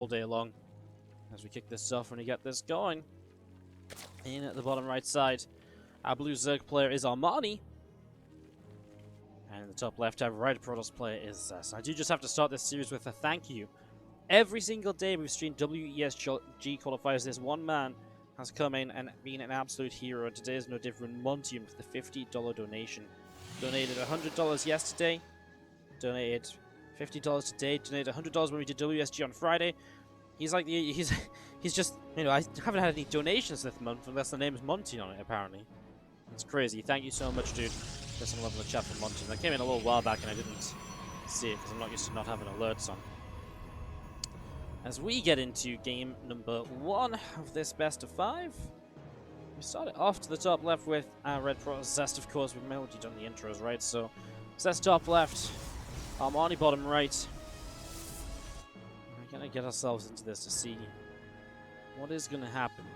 all day long as we kick this off when we get this going. In at the bottom right side, our blue Zerg player is Armani. And in the top left, our red Protoss player is Zest. I do just have to start this series with a thank you. Every single day we've streamed WESG qualifiers, this one man has come in and been an absolute hero, and today is no different. Montium with the $50 donation. Donated $100 yesterday, donated $50 today, donated $100 when we did WSG on Friday. He's like he's just, you know, I haven't had any donations this month unless the name is Monty on it, apparently. It's crazy. Thank you so much, dude. There's some love in the chat for Monty. That came in a little while back and I didn't see it because I'm not used to not having alerts on. As we get into game number 1 of this best of 5, we started off to the top left with our red Protoss Zest, of course. We've already done the intros, right? So, Zest top left, Armani bottom right. We're gonna get ourselves into this to see what is gonna happen.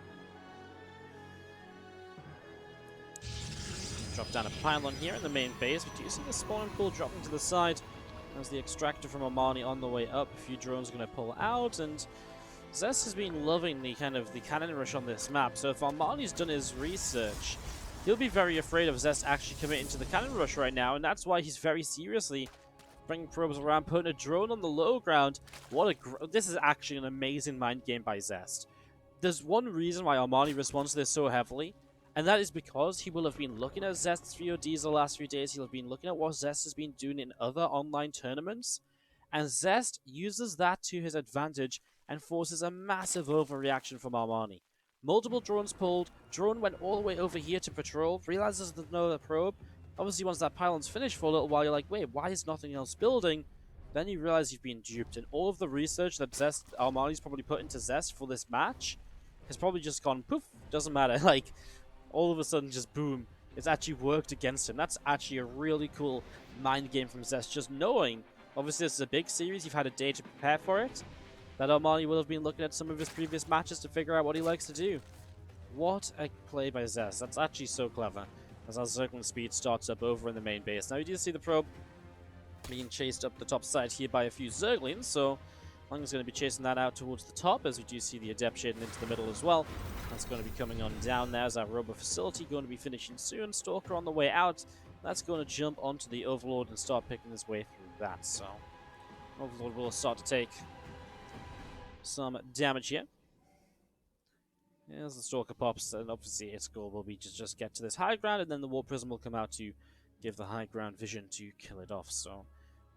Drop down a pylon here in the main base, but do you see the spawning pool dropping to the side? There's the extractor from Armani on the way up. A few drones are going to pull out, and Zest has been loving the cannon rush on this map. So if Armani's done his research, he'll be very afraid of Zest actually committing to the cannon rush right now, and that's why he's very seriously bringing probes around, putting a drone on the low ground. This is actually an amazing mind game by Zest. There's one reason why Armani responds to this so heavily, and that is because he will have been looking at Zest's VODs the last few days. He'll have been looking at what Zest has been doing in other online tournaments. And Zest uses that to his advantage and forces a massive overreaction from Armani. Multiple drones pulled. Drone went all the way over here to patrol. Realizes there's no other probe. Obviously, once that pylon's finished for a little while, you're like, wait, why is nothing else building? Then you realize you've been duped. And all of the research that Armani's probably put into Zest for this match has probably just gone poof. Doesn't matter. Like, all of a sudden, just boom, it's actually worked against him. That's actually a really cool mind game from Zest, just knowing, obviously this is a big series, you've had a day to prepare for it, that Armani will have been looking at some of his previous matches to figure out what he likes to do. What a play by Zest. That's actually so clever, as our circling speed starts up over in the main base. Now you do see the probe being chased up the top side here by a few Zerglings, so Lung's going to be chasing that out towards the top, as we do see the Adept shading into the middle as well. That's going to be coming on down there as our Robo facility going to be finishing soon. Stalker on the way out. That's going to jump onto the Overlord and start picking his way through that. So, Overlord will start to take some damage here. As the Stalker pops, and obviously its goal will be to just get to this high ground, and then the War Prism will come out to give the high ground vision to kill it off. So,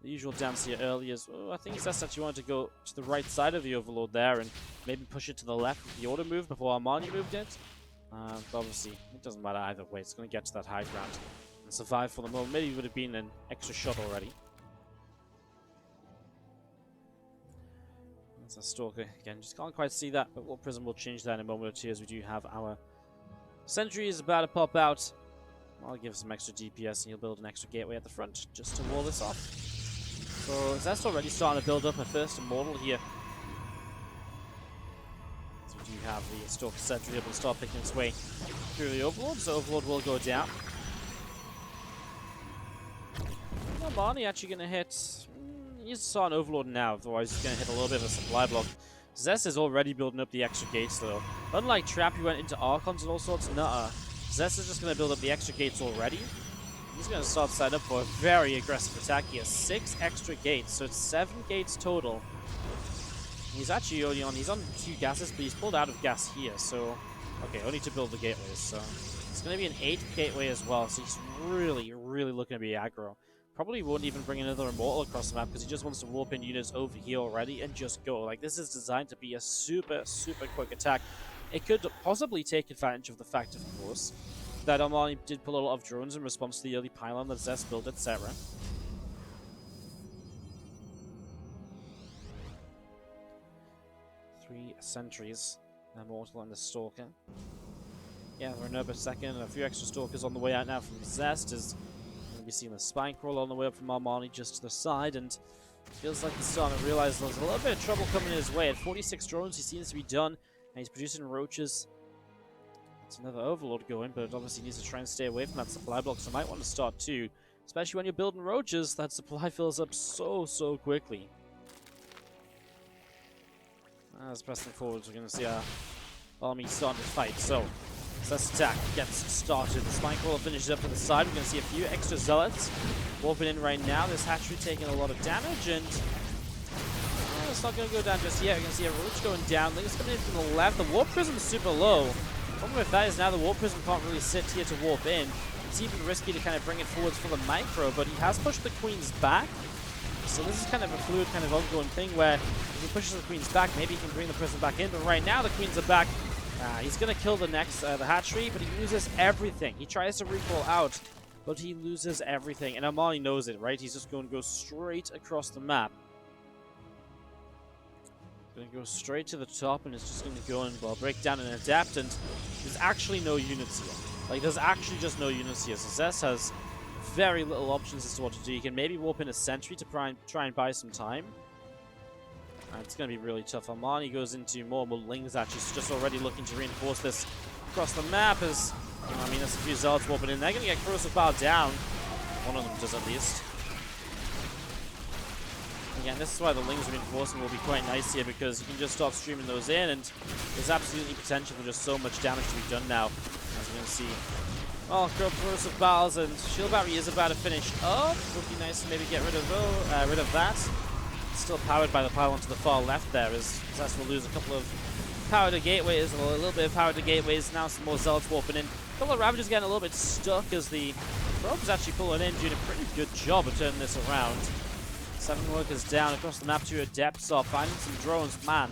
the usual dance here early is, I think Zest actually wanted to go to the right side of the Overlord there and maybe push it to the left with the auto move before Armani moved it. But obviously, it doesn't matter either way. It's going to get to that high ground and survive for the moment. Maybe it would have been an extra shot already. That's a Stalker. Again, just can't quite see that, but War Prism will change that in a moment or two as we do have our sentries about to pop out. I'll give some extra DPS and he'll build an extra gateway at the front just to wall this off. So Zest already starting to build up a first Immortal here. So we do have the Stalker Sentry able to start picking its way through the Overlord, so Overlord will go down. Armani actually going to hit... He's saw an Overlord now, otherwise he's going to hit a little bit of a supply block. Zest is already building up the extra gates though. Unlike Trap, who went into Archons and all sorts, nuh-uh. Zest is just going to build up the extra gates already. He's going to start set up for a very aggressive attack. He has 6 extra gates, so it's 7 gates total. He's actually only on, he's on 2 gases, but he's pulled out of gas here, so... Okay, only to build the gateways, so... It's going to be an 8th gateway as well, so he's really, really looking to be aggro. Probably won't even bring another Immortal across the map, because he just wants to warp in units over here already and just go. Like, this is designed to be a super, super quick attack. It could possibly take advantage of the fact, of course, that Armani did pull a lot of drones in response to the early pylon that Zest built, etc. Three sentries, an Immortal and the Stalker. Yeah, for another second, and a few extra Stalkers on the way out now from Zest. Is going to be seeing the Spine Crawl on the way up from Armani just to the side, and feels like he's starting to realize there's a little bit of trouble coming his way. At 46 drones, he seems to be done, and he's producing roaches. It's another Overlord going, but it obviously needs to try and stay away from that supply block, so might want to start too. Especially when you're building roaches, that supply fills up so quickly. As pressing forwards, we're going to see our army starting to fight. So, Zest attack gets started. The Spine Crawler finishes up to the side. We're going to see a few extra Zealots warping in right now. This hatchery taking a lot of damage, and it's not going to go down just yet. We're going to see a Roach going down. Link's coming in from the left. The Warp Prism is super low. The problem with that is now the Warp Prism can't really sit here to warp in. It's even risky to kind of bring it forwards for the micro, but he has pushed the Queens back. So this is kind of a fluid, kind of ongoing thing where if he pushes the Queens back, maybe he can bring the Prism back in. But right now the Queens are back. He's going to kill the next, the hatchery, but he loses everything. He tries to recall out, but he loses everything. And Armani knows it, right? He's just going to go straight across the map. Going to go straight to the top, and it's just going to go and, well, break down and adapt. And there's actually no units here. Like, there's actually just no units here. So Zest has very little options as to what to do. You can maybe warp in a sentry to try and buy some time. It's going to be really tough. Armani goes into more Lings, actually, just already looking to reinforce this across the map. As I mean, there's a few Zealots warping in. They're going to get Corrosive Bow down. One of them does, at least. Again, this is why the Lings reinforcing will be quite nice here, because you can just start streaming those in, and there's absolutely potential for just so much damage to be done now. As we're going to see. Oh, Corrosive Bows and Shield Battery is about to finish up. Would be nice to maybe get rid of that. Still powered by the pylon to the far left there, as Zest will lose a couple of power to gateways, a little bit of power to gateways. Now some more Zealots warping in. A couple of Ravagers getting a little bit stuck as the Probe is actually pulling in, doing a pretty good job of turning this around. 7 workers down across the map to Adepts are finding some drones. Man,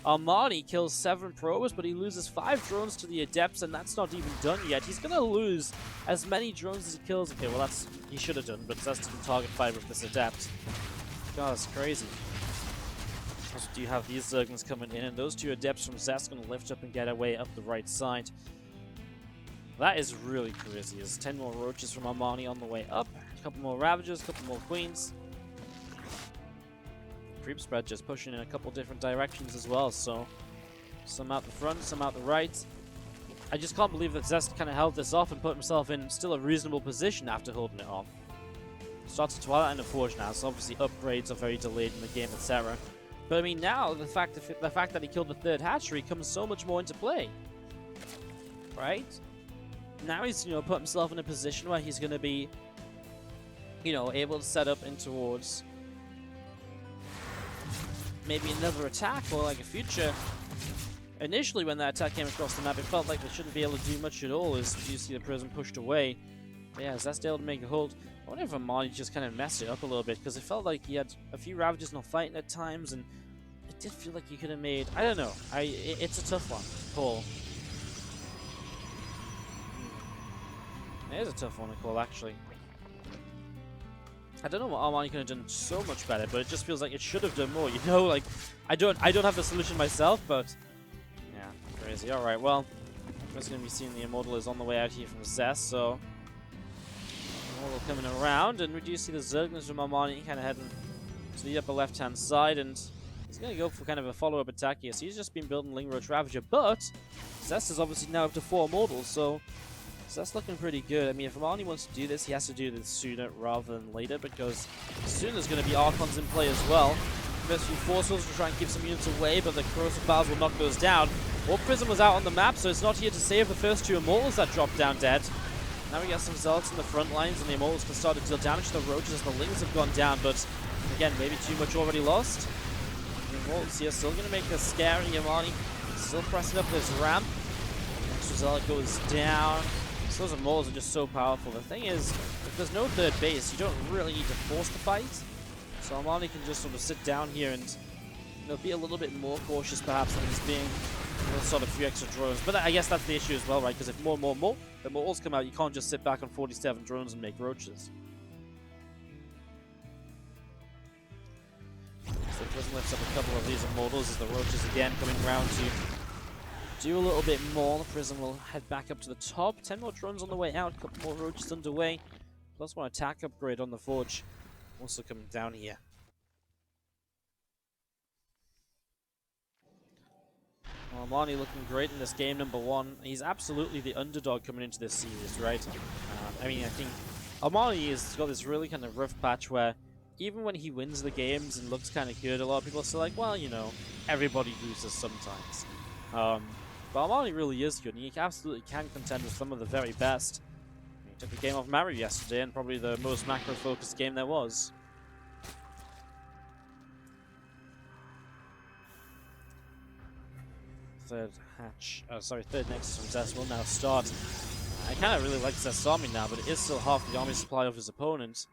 Armani kills 7 probers, but he loses 5 drones to the Adepts, and that's not even done yet. He's going to lose as many drones as he kills. Okay, well, that's he should have done, but Zest didn't target fire with this Adept. God, that's crazy. Also, do you have these Zerglings coming in, and those 2 Adepts from Zest going to lift up and get away up the right side. That is really crazy. There's 10 more Roaches from Armani on the way up. A couple more Ravagers, a couple more Queens. Creep spread just pushing in a couple different directions as well, so some out the front, some out the right. I just can't believe that Zest kind of held this off and put himself in still a reasonable position after holding it off. Starts to Twilight and the Forge now, so obviously upgrades are very delayed in the game, etc. But I mean, now the fact that he killed the 3rd hatchery comes so much more into play, right? Now he's put himself in a position where he's going to be able to set up in towards maybe another attack or like a future. Initially, when that attack came across the map, it felt like they shouldn't be able to do much at all as you see the Prism pushed away. But yeah, Zest able to make a hold. I wonder if Armani just kind of messed it up a little bit, because it felt like he had a few Ravagers not fighting at times, and it did feel like he could have made... I don't know. It's a tough one to call. It is a tough one to call, actually. I don't know what Armani could have done so much better, but it just feels like it should have done more. Like I don't have the solution myself, but yeah, crazy. All right, well, we're just gonna be seeing the Immortal is on the way out here from Zest, so Immortal coming around, and we do see the Zerglings from Armani kind of heading to the upper left-hand side, and he's gonna go for kind of a follow-up attack here. So he's just been building Ling Roach Ravager, but Zest is obviously now up to 4 Immortals, so that's looking pretty good. I mean, if Armani wants to do this, he has to do this sooner rather than later, because soon there's going to be Archons in play as well. First few Force Fields to try and keep some units away, but the Corrosive Bows will knock those down. Warp Prism was out on the map, so it's not here to save the first 2 Immortals that dropped down dead. Now we got some Zealots in the front lines, and the Immortals can start to deal damage to the Roaches as the Lings have gone down, but again, maybe too much already lost. The Immortals here still going to make this scary. Armani still pressing up this ramp. Next Zealot goes down. Those Immortals are just so powerful. The thing is, if there's no 3rd base, you don't really need to force the fight. So Armani can just sort of sit down here and be a little bit more cautious perhaps than he's being. Sort of a few extra drones. But I guess that's the issue as well, right? Because if more Immortals come out, you can't just sit back on 47 drones and make Roaches. So Prism lifts up a couple of these Immortals as the Roaches again coming around to do a little bit more. The Prism will head back up to the top. 10 more drones on the way out, a couple more Roaches underway. Plus one attack upgrade on the Forge also coming down here. Armani looking great in this game, number 1. He's absolutely the underdog coming into this series, right? I mean, I think Armani has got this really kind of rough patch where even when he wins the games and looks kind of good, a lot of people are still like, well, you know, everybody loses sometimes. But Armani really is good, and he absolutely can contend with some of the very best. He took the game off Maru yesterday, and probably the most macro-focused game there was. Third Nexus from Zest will now start. I kind of really like Zest's army now, but it is still half the army supply of his opponent.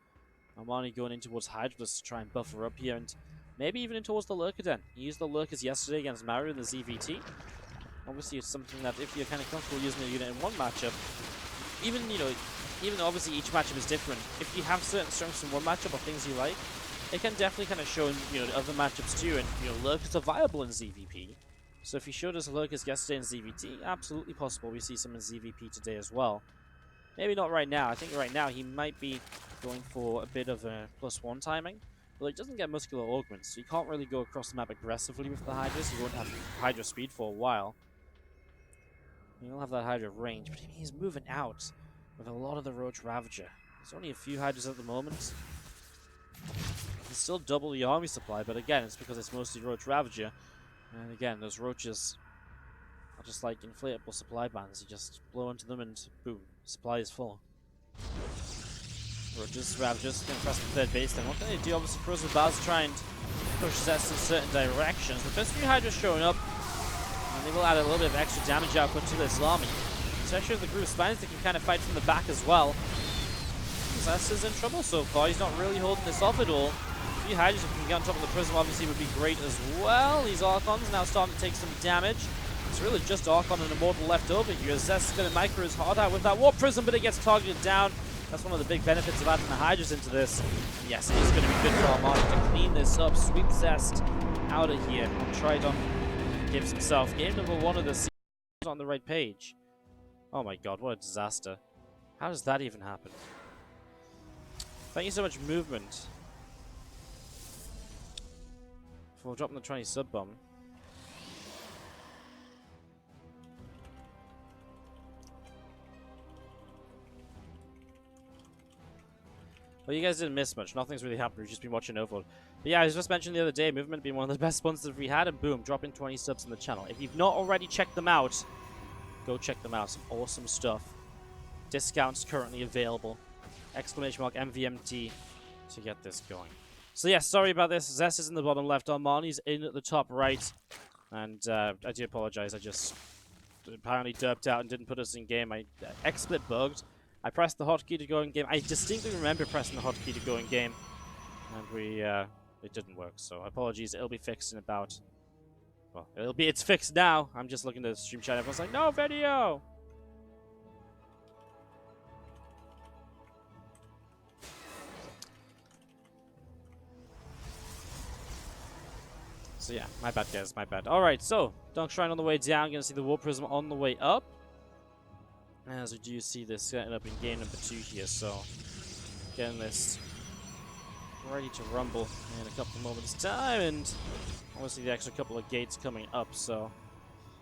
Armani going in towards Hydralis to try and buffer up here, and maybe even in towards the Lurker Den. He used the Lurkers yesterday against Maru in the ZVT. Obviously, it's something that if you're kind of comfortable using a unit in one matchup, even obviously each matchup is different. If you have certain strengths in one matchup or things you like, it can definitely kind of show in other matchups too. And Lurkers are viable in ZVP. So if he showed us Lurkers yesterday in ZVT, absolutely possible we see some in ZVP today as well. Maybe not right now. I think right now he might be going for a bit of a +1 timing. But he doesn't get muscular augments, so you can't really go across the map aggressively with the Hydras. You won't have Hydra speed for a while. You'll have that Hydra range, but he's moving out with a lot of the Roach Ravager. There's only a few Hydras at the moment. It's still double the army supply, but again, it's because it's mostly Roach Ravager. And again, those roaches are just like inflatable supply bands. You just blow into them and boom, supply is full. Roaches, Ravagers, going to press the third base then. What can they do? Obviously, Frozen Bars try and push Zest in certain directions. The first few Hydras showing up, and they will add a little bit of extra damage output to this army. Especially with the group of Spaniards, they can kind of fight from the back as well. Zest is in trouble so far. He's not really holding this off at all. A few Hydras, if we can get on top of the Prism, obviously would be great as well. These Archons now starting to take some damage. It's really just Archon and Immortal left over here. Zest is going to micro his heart out with that Warp Prism, but it gets targeted down. That's one of the big benefits of adding the Hydras into this. And yes, it is going to be good for Armani to clean this up, sweep Zest out of here. Tridon gives himself game number 1 of the season on the right page. Oh my god, what a disaster. How does that even happen? Thank you so much, Movement, for dropping the 20 sub bomb. Well, you guys didn't miss much. Nothing's really happened. We've just been watching Overlord. But yeah, I was just mentioning the other day, Movement being one of the best sponsors we had, and boom, dropping 20 subs in the channel. If you've not already checked them out, go check them out. Some awesome stuff. Discounts currently available. Exclamation mark MVMT to get this going. So yeah, sorry about this. Zest is in the bottom left. Armani's in at the top right. And I do apologize. I just apparently derped out and didn't put us in game. I XSplit bugged. I pressed the hotkey to go in game. I distinctly remember pressing the hotkey to go in game, and it didn't work. So apologies. It'll be fixed in about. Well, it's fixed now. I'm just looking at the stream chat. Everyone's like, no video. So yeah, my bad guys, my bad. All right, so Dunk Shrine on the way down. Gonna see the War Prism on the way up. As we do see this setting up in game number 2 here, so getting this ready to rumble in a couple of moments' time, and obviously the extra couple of gates coming up, so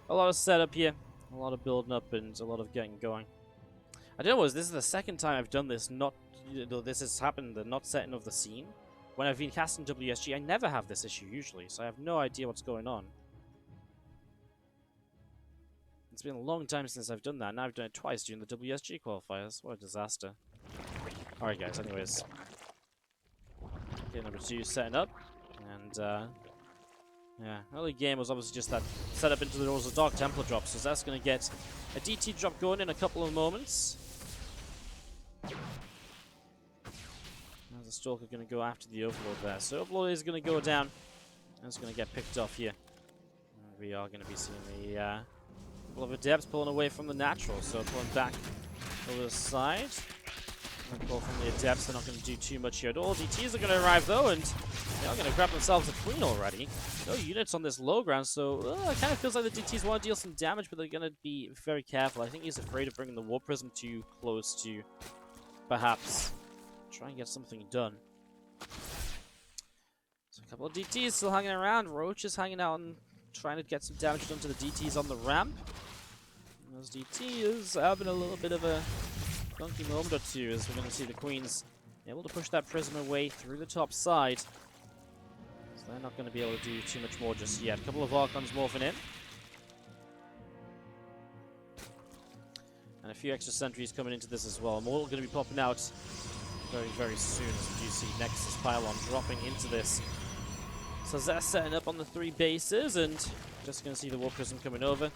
a lot of setup here, a lot of building up, and a lot of getting going. I don't know, this is the second time I've done this, this has happened, the not setting of the scene. When I've been casting WSG, I never have this issue usually, so I have no idea what's going on. It's been a long time since I've done that. Now I've done it twice during the WSG qualifiers. What a disaster. Alright guys, anyways. Okay, number 2 setting up. And, yeah, early game was obviously just that setup into the Rose of Dark Templar drop. So that's going to get a DT drop going in a couple of moments. Now the Stalker going to go after the Overlord there. So Overlord is going to go down. And it's going to get picked off here. And we are going to be seeing the, couple of Adepts pulling away from the natural, so pulling back over the side. And pull from the Adepts, they're not going to do too much here at all. DTs are going to arrive though, and they are going to grab themselves a queen already. No units on this low ground, so it kind of feels like the DTs want to deal some damage, but they're going to be very careful. I think he's afraid of bringing the War Prism too close to perhaps try and get something done. So a couple of DTs still hanging around. Roach is hanging out and trying to get some damage done to the DTs on the ramp. And those DTs having a little bit of a funky moment or two, as we're going to see the Queens Able to push that Prism away through the top side. So they're not going to be able to do too much more just yet. A couple of Archons morphing in. And a few extra sentries coming into this as well. More going to be popping out very, very soon as you see Nexus Pylon dropping into this. So Zest setting up on the 3 bases and just going to see the War Prism coming over. And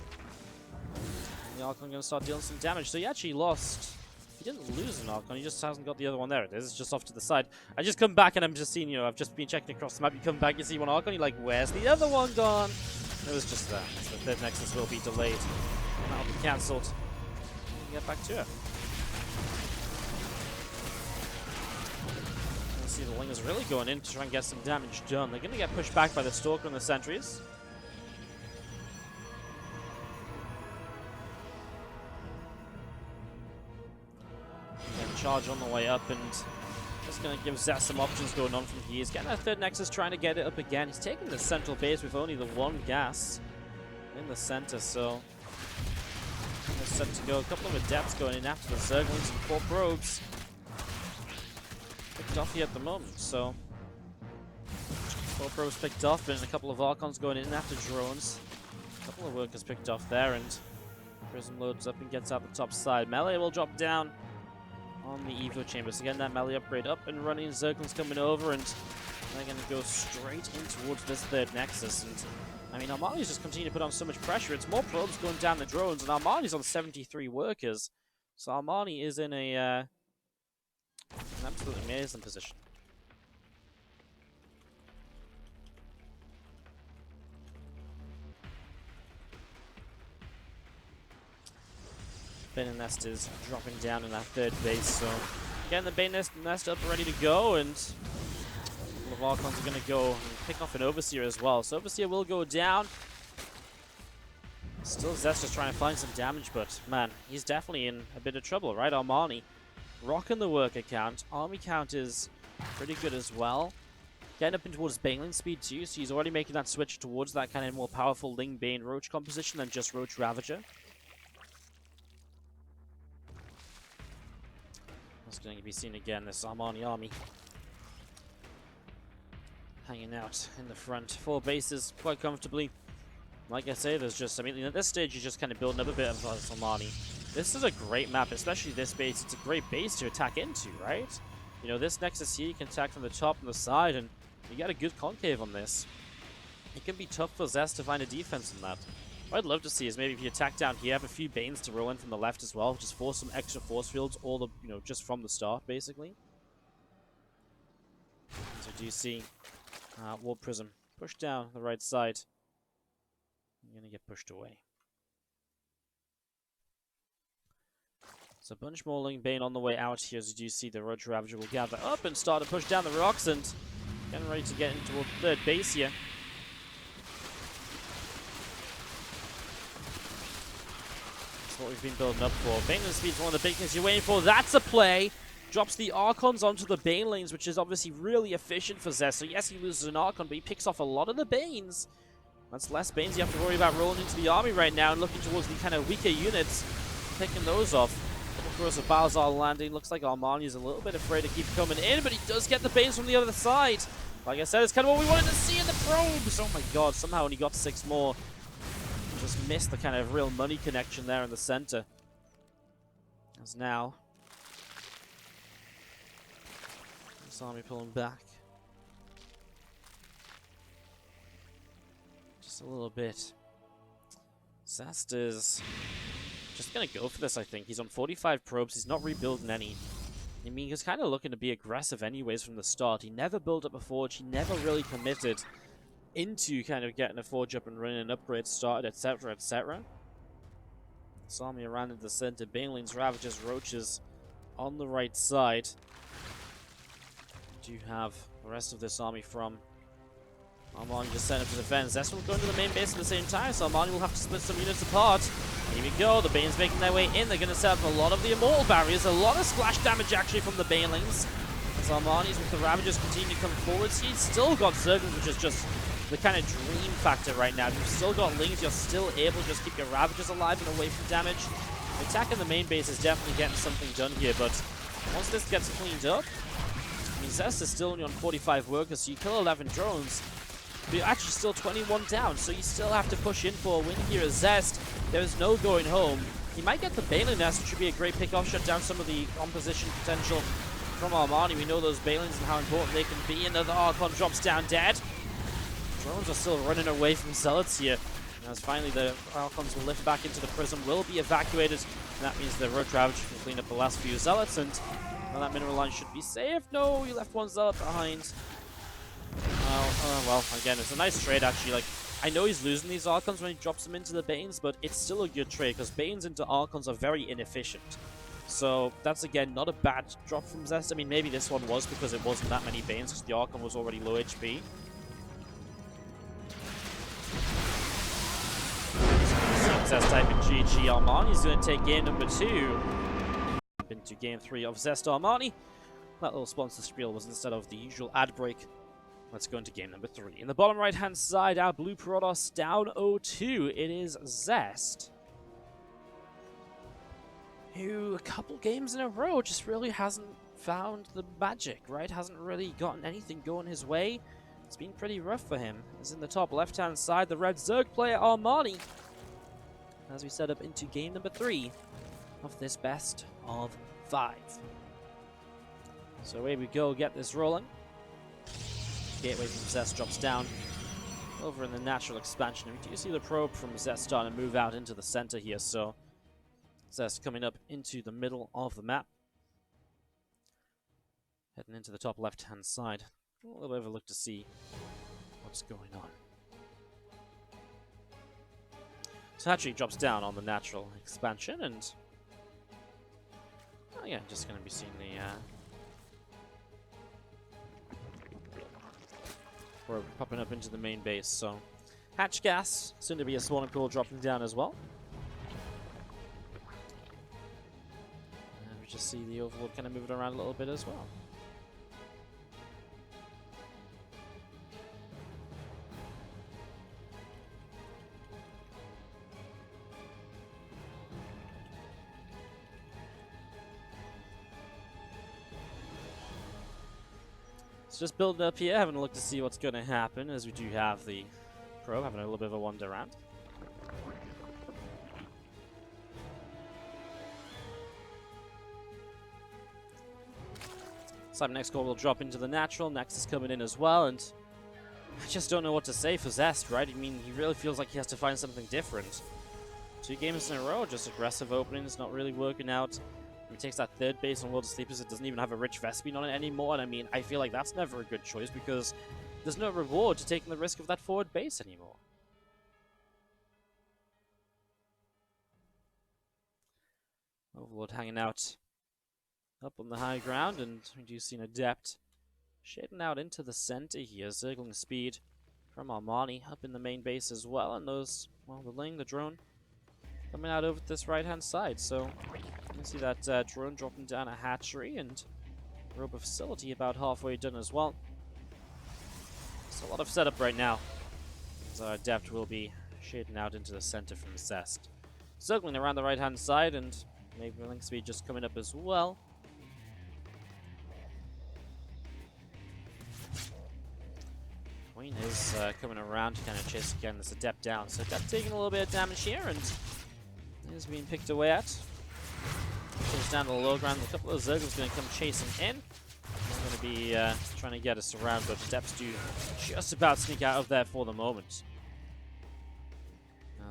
the Archon going to start dealing some damage. So he actually lost. He didn't lose an Archon, he just hasn't got the other one. There it is, it's just off to the side. I just come back and I'm just seeing, you know, I've just been checking across the map. You come back, you see one Archon, you're like, where's the other one gone? It was just that. So the third Nexus will be delayed. And that'll be cancelled. Get back to it. See, the Lingers really going in to try and get some damage done. They're going to get pushed back by the Stalker and the Sentries. Again, charge on the way up, and just going to give Zest some options going on from here. He's getting that third Nexus, trying to get it up again. He's taking the central base with only the 1 gas in the center, so set to go. A couple of Adepts going in after the Zerglings and 4 probes. Picked off here at the moment, so 4 probes picked off and a couple of Archons going in after drones. A couple of workers picked off there, and Prism loads up and gets out the top side. Melee will drop down on the Evo Chamber. So again, that melee upgrade up and running. Zerglings coming over, and they're going to go straight in towards this third Nexus. And I mean, Armani's just continuing to put on so much pressure. It's more probes going down the drones, and Armani's on 73 workers. So Armani is in an absolutely amazing position. Bane Nest is dropping down in that third base, so getting the Bane Nest up ready to go, and a couple of Archons are going to go and pick off an Overseer as well. So Overseer will go down. Still Zest just trying to find some damage, but man, he's definitely in a bit of trouble, right? Armani rocking the worker count. Army count is pretty good as well. Getting up in towards Baneling speed too, so he's already making that switch towards that kind of more powerful Ling Bane Roach composition than just Roach Ravager. That's going to be seen again, this Armani army hanging out in the front. 4 bases quite comfortably. Like I say, there's just, I mean, at this stage you're just kind of building up a bit of Armani. This is a great map, especially this base. It's a great base to attack into, right? You know, this Nexus here, you can attack from the top and the side, and you get a good concave on this. It can be tough for Zest to find a defense in that. What I'd love to see is maybe if you attack down here, have a few Banes to roll in from the left as well, just force some extra force fields, all the, you know, just from the start, basically. So do you see War Prism push down the right side? You're going to get pushed away. So a bunch more Ling Bane on the way out here, as you do see the Roach Ravager will gather up and start to push down the rocks, and getting ready to get into third base here. That's what we've been building up for. Baneling speed is one of the big things you're waiting for. That's a play! Drops the Archons onto the Banelings, which is obviously really efficient for Zest. So yes, he loses an Archon, but he picks off a lot of the Banes. That's less Banes you have to worry about rolling into the army right now, and looking towards the kind of weaker units, picking those off. Double cross of Balzar landing. Looks like Armani is a little bit afraid to keep coming in, but he does get the Banes from the other side. Like I said, it's kind of what we wanted to see in the probes. Oh my god, somehow only got 6 more. Just missed the kind of real money connection there in the center. As now, this army pulling back. Just a little bit. Zest is just going to go for this, I think. He's on 45 probes. He's not rebuilding any. I mean, he's kind of looking to be aggressive anyways from the start. He never built up a forge. He never really committed into kind of getting a forge up and running, an upgrade started, etc., etc. This army around in the center. Banelings, Ravagers, Roaches on the right side. Do you have the rest of this army from Armani just setting up to defend? Zest will go into the main base at the same time, so Armani will have to split some units apart. Here we go, the Banes making their way in. They're going to set up a lot of the Immortal Barriers, a lot of splash damage actually from the Banelings. As Armani's with the Ravagers continue to come forward. He's still got Zerglings, which is just the kind of dream factor right now. If you've still got Lings, you're still able to just keep your Ravagers alive and away from damage. Attacking the main base is definitely getting something done here, but once this gets cleaned up, I mean, Zest is still only on 45 workers, so you kill 11 drones, but you're actually still 21 down, so you still have to push in for a win here as Zest. There is no going home. He might get the Balin Nest, which would be a great pick-off, shut down some of the opposition potential from Armani. We know those Balins and how important they can be, and the Archon drops down dead. Drones are still running away from Zealots here. As finally the Archons will lift back into the Prism, will be evacuated, and that means the Road Ravager can clean up the last few Zealots, and well, that mineral line should be safe. No, you left one Zealot behind. Well, again, it's a nice trade actually. Like, I know he's losing these Archons when he drops them into the Banes, but it's still a good trade, because Banes into Archons are very inefficient. So that's, again, not a bad drop from Zest. I mean, maybe this one was because it wasn't that many Banes, because the Archon was already low HP. Zest type in GG Armani is going to take game number 2. Into game 3 of Zest Armani. That little sponsor spiel was instead of the usual ad break. Let's go into game number 3. In the bottom right hand side, our blue Protoss down 0-2. It is Zest, who a couple games in a row just really hasn't found the magic, right? Hasn't really gotten anything going his way. It's been pretty rough for him. As in the top left hand side, the red Zerg player Armani, as we set up into game number 3 of this best of 5. So away we go, get this rolling. Gateway from Zest drops down over in the natural expansion. And we do see the probe from Zest starting to move out into the center here, so Zest coming up into the middle of the map. Heading into the top left hand side. A little bit of a look to see what's going on. So Hatchery drops down on the natural expansion, and oh yeah, just going to be seeing the probe popping up into the main base. So hatch gas, soon to be a spawning pool dropping down as well. And we just see the Overlord kind of moving around a little bit as well. Just building up here, having a look to see what's going to happen, as we do have the probe having a little bit of a wander around. Next core will drop into the natural. Next is coming in as well, and I just don't know what to say for Zest, right? I mean, he really feels like he has to find something different. 2 games in a row, just aggressive openings, not really working out. He takes that third base on World of Sleepers. It doesn't even have a rich Vespene on it anymore. And I mean, I feel like that's never a good choice because there's no reward to taking the risk of that forward base anymore. Overlord hanging out up on the high ground, and we do see an Adept shading out into the center here. Zergling speed from Armani up in the main base as well. And those, well, the Ling, the drone, coming out over this right-hand side. So you can see that drone dropping down a hatchery, and Robe of Facility about halfway done as well. So a lot of setup right now, as our Adept will be shading out into the center from Zest. Circling around the right-hand side, and maybe Link speed just coming up as well. Queen is coming around to kind of chase again this Adept down. So Adept taking a little bit of damage here, and is being picked away at. Goes down to the low ground. A couple of Zergles going to come chasing in. They're going to be trying to get us around, but Adepts do just about sneak out of there for the moment.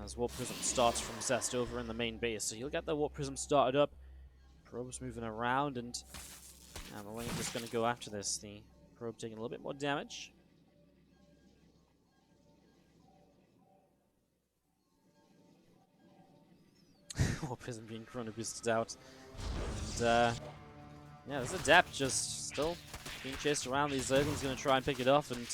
As Warp Prism starts from Zest over in the main base, so you'll get the Warp Prism started up. Probe's moving around, and the lane is going to go after this. The probe taking a little bit more damage. Warp Prism being Chrono boosted out. And yeah, this Adept just still being chased around. These Zerglings going to try and pick it off, and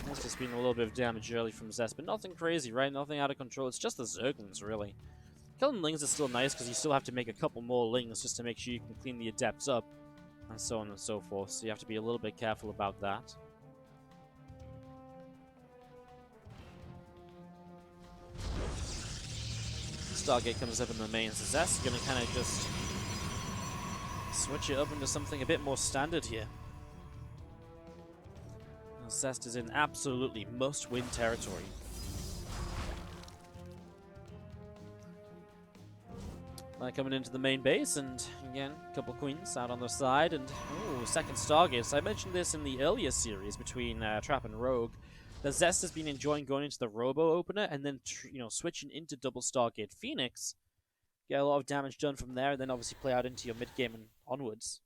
there's just been a little bit of damage early from Zest, but nothing crazy, right? Nothing out of control. It's just the Zerglings, really. Killing Lings is still nice because you still have to make a couple more Lings just to make sure you can clean the Adepts up, and so on and so forth. So you have to be a little bit careful about that. Stargate comes up in the main, so Zest is going to kind of just switch it up into something a bit more standard here. Zest is in absolutely must-win territory. Coming into the main base, and again, a couple queens out on the side, and ooh, second Stargate. So I mentioned this in the earlier series between Trap and Rogue. The Zest has been enjoying going into the Robo opener and then switching into double Stargate Phoenix. Get a lot of damage done from there, and then obviously play out into your mid game and onwards.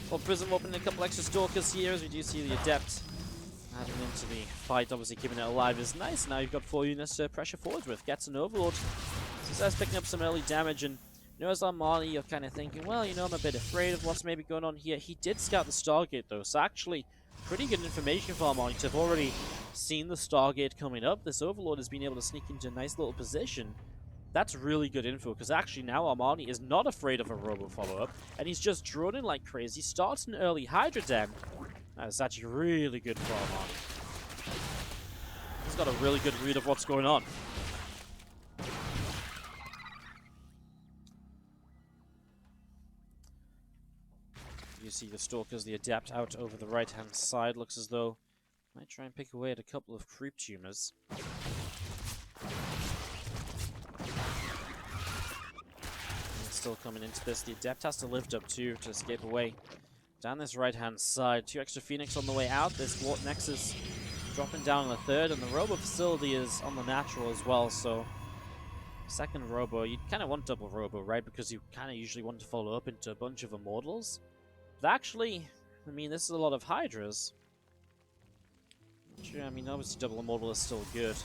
Well, Prism opening a couple extra Stalkers here, as we do see the Adept adding into the fight, obviously keeping it alive is nice. Now you've got 4 units to pressure forwards with. Gets an Overlord. So Zest picking up some early damage, and as Armani, you're kind of thinking, well, I'm a bit afraid of what's maybe going on here. He did scout the Stargate, though, so actually pretty good information for Armani to have already seen the Stargate coming up. This Overlord has been able to sneak into a nice little position. That's really good info, because actually now Armani is not afraid of a Robo follow-up, and he's just droning like crazy. Starts an early Hydra Den. That's actually really good for Armani. He's got a really good read of what's going on. You see the Stalkers, the Adept out over the right-hand side. Looks as though might try and pick away at a couple of creep tumors. Still coming into this. The Adept has to lift up too to escape away. Down this right-hand side, 2 extra Phoenix on the way out. This Warp Nexus dropping down on the 3rd, and the Robo facility is on the natural as well, so second Robo, you kind of want double Robo, right? Because you kind of usually want to follow up into a bunch of Immortals. But actually, I mean, this is a lot of Hydras. I mean, obviously double Immortal is still good.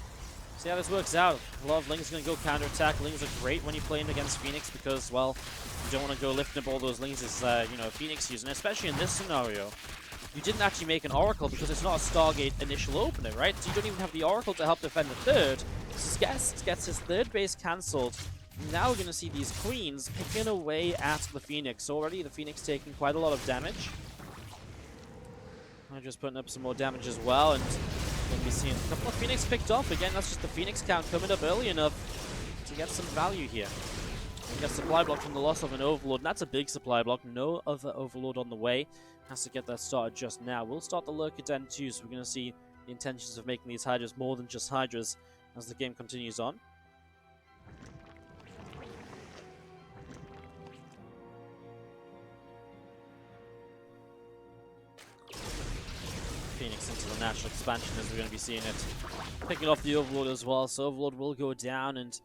See how this works out. A lot of Lings going to go counter-attack. Lings are great when you're playing against Phoenix because, well, you don't want to go lifting up all those Lings as, Phoenix using, especially in this scenario. You didn't actually make an Oracle because it's not a Stargate initial opener, right? So you don't even have the Oracle to help defend the 3rd. So Zest gets his 3rd base cancelled. Now we're going to see these Queens picking away at the Phoenix. So already the Phoenix taking quite a lot of damage. I'm just putting up some more damage as well, and we'll be seeing a couple of Phoenix picked off. Again, that's just the Phoenix count coming up early enough to get some value here. We got supply block from the loss of an Overlord, and that's a big supply block. No other Overlord on the way. Has to get that started just now. We'll start the Lurker Den too, so we're going to see the intentions of making these Hydras more than just Hydras as the game continues on. Phoenix into the natural expansion as we're going to be seeing it. Picking off the Overlord as well, so Overlord will go down, and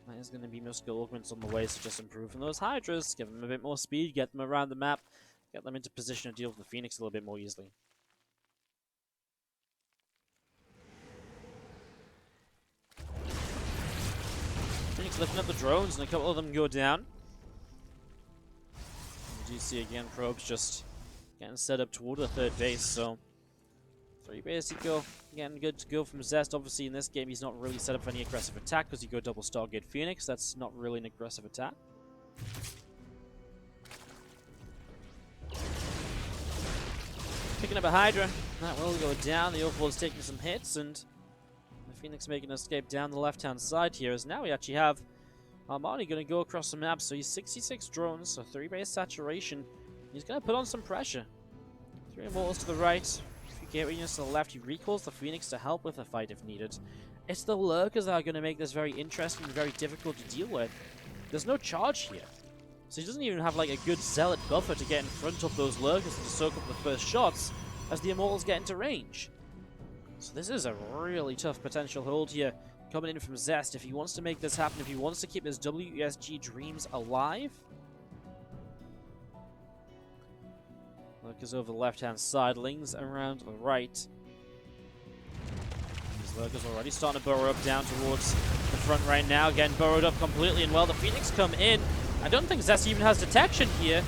that is going to be musical augments on the way, so just improving those Hydras, give them a bit more speed, get them around the map, get them into position to deal with the Phoenix a little bit more easily. Phoenix lifting up the drones, and a couple of them go down. You do see again probes just getting set up toward the 3rd base, so 3 base go. Again, good to go from Zest. Obviously in this game he's not really set up for any aggressive attack because you go double Stargate Phoenix. That's not really an aggressive attack. Picking up a Hydra. That will go down. The Overlord's taking some hits, and the Phoenix making an escape down the left-hand side here, as now we actually have Armani going to go across the map. So he's 66 drones, so 3 base saturation. He's going to put on some pressure. 3 Immortals to the right, a few gateway units to the left. He recalls the Phoenix to help with the fight if needed. It's the Lurkers that are going to make this very interesting and very difficult to deal with. There's no charge here, so he doesn't even have like a good Zealot buffer to get in front of those Lurkers and to soak up the first shots as the Immortals get into range. So this is a really tough potential hold here coming in from Zest. If he wants to make this happen, if he wants to keep his WESG dreams alive. Lurkers over the left-hand side, Lings around the right. These Lurkers already starting to burrow up down towards the front right now. Again, burrowed up completely, and well, the Phoenix come in. I don't think Zest even has detection here.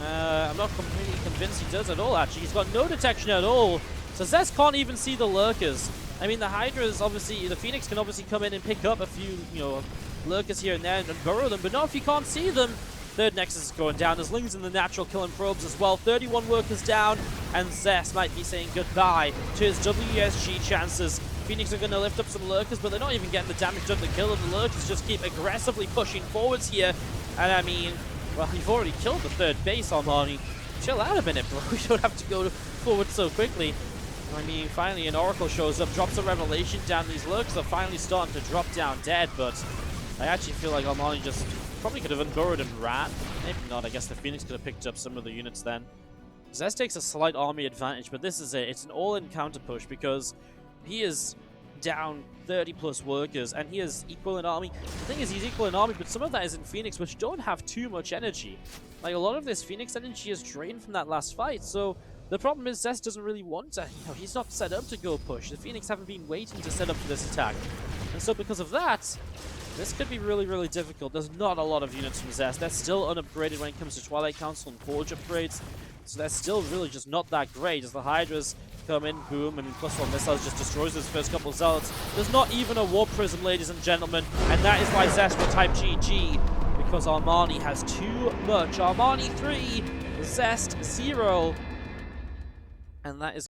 I'm not completely convinced he does at all, actually. He's got no detection at all. So Zest can't even see the Lurkers. I mean, the Hydras, obviously, the Phoenix can obviously come in and pick up a few, Lurkers here and there and burrow them, but not if you can't see them. 3rd Nexus is going down. There's Lings in the natural killing probes as well. 31 workers down, and Zest might be saying goodbye to his WESG chances Phoenix are going to lift up some lurkers, but they're not even getting the damage done to kill them. The lurkers just keep aggressively pushing forwards here. And I mean, well, you've already killed the third base, Armani. Chill out a minute, bro. You don't have to go forward so quickly. I mean, finally an Oracle shows up, drops a Revelation down. These lurkers are finally starting to drop down dead, but I actually feel like Armani just probably could have unburrowed and ran. Maybe not. I guess the Phoenix could have picked up some of the units then. Zest takes a slight army advantage, but this is it. It's an all-in counter push because he is down 30 plus workers and he is equal in army. The thing is, he's equal in army, but some of that is in Phoenix, which don't have too much energy. Like, a lot of this Phoenix energy is drained from that last fight, so the problem is Zest doesn't really want to, he's not set up to go push. The Phoenix haven't been waiting to set up for this attack. And so because of that, this could be really, really difficult. There's not a lot of units from Zest. They're still unupgraded when it comes to Twilight Council and Forge upgrades. So they're still really just not that great as the Hydras come in, boom, and +1 missiles just destroys those first couple of Zealots. There's not even a Warp Prism, ladies and gentlemen, and that is why Zest will type GG, because Armani has too much. Armani 3, Zest 0, and that is